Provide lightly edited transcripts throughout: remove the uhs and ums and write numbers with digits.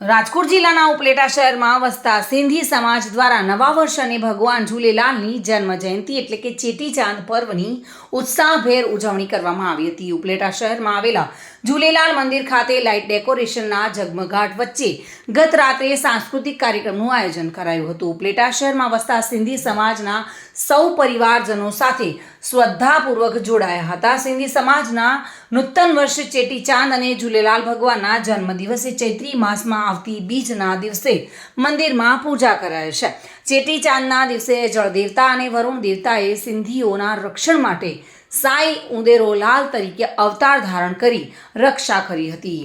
રાજકોટ જિલ્લાના ઉપલેટા શહેરમાં વસતા સિંધી સમાજ દ્વારા નવા વર્ષ અને ભગવાન ઝૂલેલાલની જન્મ જયંતિ એટલે કે ચેટીચાંદ પર્વની ઉત્સાહભેર ઉજવણી કરવામાં આવી હતી। ઉપલેટા શહેરમાં આવેલા ઝૂલેલાલ મંદિર ખાતે લાઇટ ડેકોરેશનના ઝગમગાટ વચ્ચે ગત રાત્રે સાંસ્કૃતિક કાર્યક્રમનું આયોજન કરાયું હતું। ઉપલેટા શહેરમાં વસતા સિંધી સમાજના સૌ પરિવારજનો સાથે શ્રદ્ધાપૂર્વક જોડાયા હતા। સિંધી સમાજના નૂતન વર્ષ ચેટીચાંદ અને ઝૂલેલાલ ભગવાનના જન્મદિવસે ચૈત્રી માસમાં આવતી બીજના દિવસે મંદિરમાં પૂજા કરાય છે। ચેટીચાંદના દિવસે જળદેવતા અને વરુણ દેવતાએ સિંધીઓના રક્ષણ માટે સાંઈ ઉદેરો લાલ તરીકે અવતાર ધારણ કરી રક્ષા કરી હતી।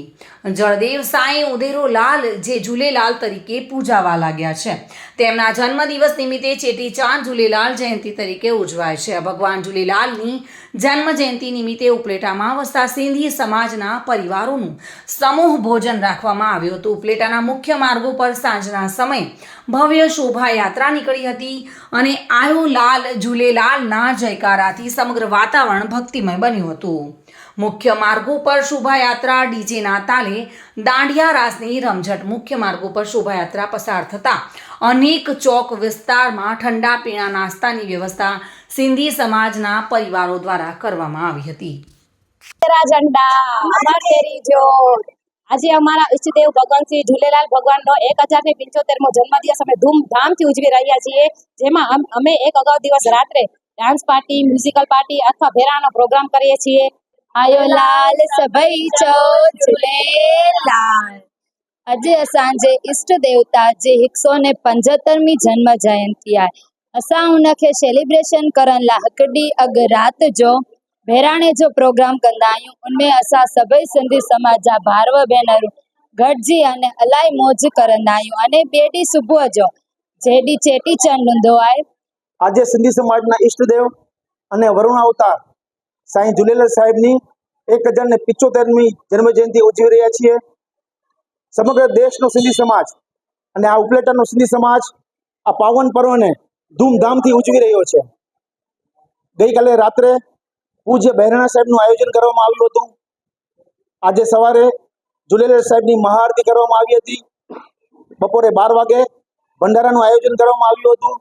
જળદેવ સાંઈ ઉદેરો લાલ જે ઝૂલેલાલ તરીકે પૂજાવા લાગ્યા છે। તેમના જન્મદિવસ નિમિત્તે ચેટીચાંદ ઝૂલેલાલ જયંતિ તરીકે ઉજવાય છે। ભગવાન ઝૂલેલાલની જન્મ જયંતિ નિમિત્તે ઉપલેટામાં વસતા સિંધી સમાજના પરિવારોનું સમૂહ ભોજન રાખવામાં આવ્યું હતું। ઉપલેટાના મુખ્ય માર્ગો પર સાંજના સમયે ભવ્ય શોભાયાત્રા નીકળી હતી અને આયો લાલ ઝૂલેલાલના જયકારાથી સમગ્ર વાતાવરણ ભક્તિમય બન્યું હતું। મુખ્ય માર્ગો પર શોભાયાત્રા ડીજેના તાલે દાંડિયા રાસની રમઝટ। મુખ્ય માર્ગો પર શોભાયાત્રા પસાર થતા અનેક ચોક વિસ્તારમાં ઠંડા પીણા નાસ્તાની વ્યવસ્થા સિંધી સમાજના પરિવારો દ્વારા કરવામાં આવી હતી। આજે અમારા ઈષ્ટદેવ ભગવાન શ્રી ઝૂલેલાલ ભગવાનનો 1075મો જન્મદિવસ અમે ધૂમધામથી ઉજવી રહ્યા છીએ। જેમાં અમે એક અગાઉ દિવસ રાત્રે ડાન્સ પાર્ટી, મ્યુઝિકલ પાર્ટી અથવા ભેરાનો પ્રોગ્રામ કરીએ છીએ। આયો લાલ સભઈ ચો ઝૂલેલાલ। આજે असांजे इष्ट देवता जे 175મી जन्म जयंती आहे। असां उनखे सेलिब्रेशन करण लाइ हिकु ॾींहुं अॻु राति जो बहिराणे जो प्रोग्राम कंदा आहियूं। उनमें असां सभई सिंधी समाज जा भाउर भेनरूं गॾिजी अने इलाही मौज करंदा आहियूं। अने ॿिए ॾींहुं सुबुह जो जे ॾींहुं चेटीचंड हूंदो आहे। આજે સિંધી સમાજના ઈષ્ટદેવ અને વરુણ અવતાર સાંઈ ઝૂલેલાલ સાહેબની 1075મી જન્મ જયંતિ ઉજવી રહ્યા છીએ। સમગ્ર દેશનો સિંધી સમાજ અને આ ઉપલેટાનો સિંધી સમાજ આ પાવન પર્વને ધૂમધામથી ઉજવી રહ્યો છે। ગઈકાલે રાત્રે પૂજ્ય બહેરાણા સાહેબનું આયોજન કરવામાં આવ્યું હતું। આજે સવારે ઝૂલેલાલ સાહેબની મહાઆરતી કરવામાં આવી હતી। બપોરે 12 વાગે ભંડારાનું આયોજન કરવામાં આવ્યું હતું।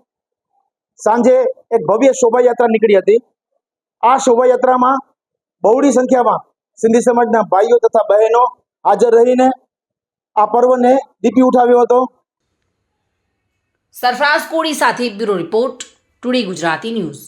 સાંજે એક ભવ્ય શોભાયાત્રા નીકળી હતી। આ શોભાયાત્રામાં બહોળી સંખ્યામાં સિંધી સમાજના ભાઈઓ તથા બહેનો હાજર રહીને આ પર્વને દીપી ઉઠાવ્યો હતો। સરફરાઝ કોડી સાથે bureau report, today Gujarati news.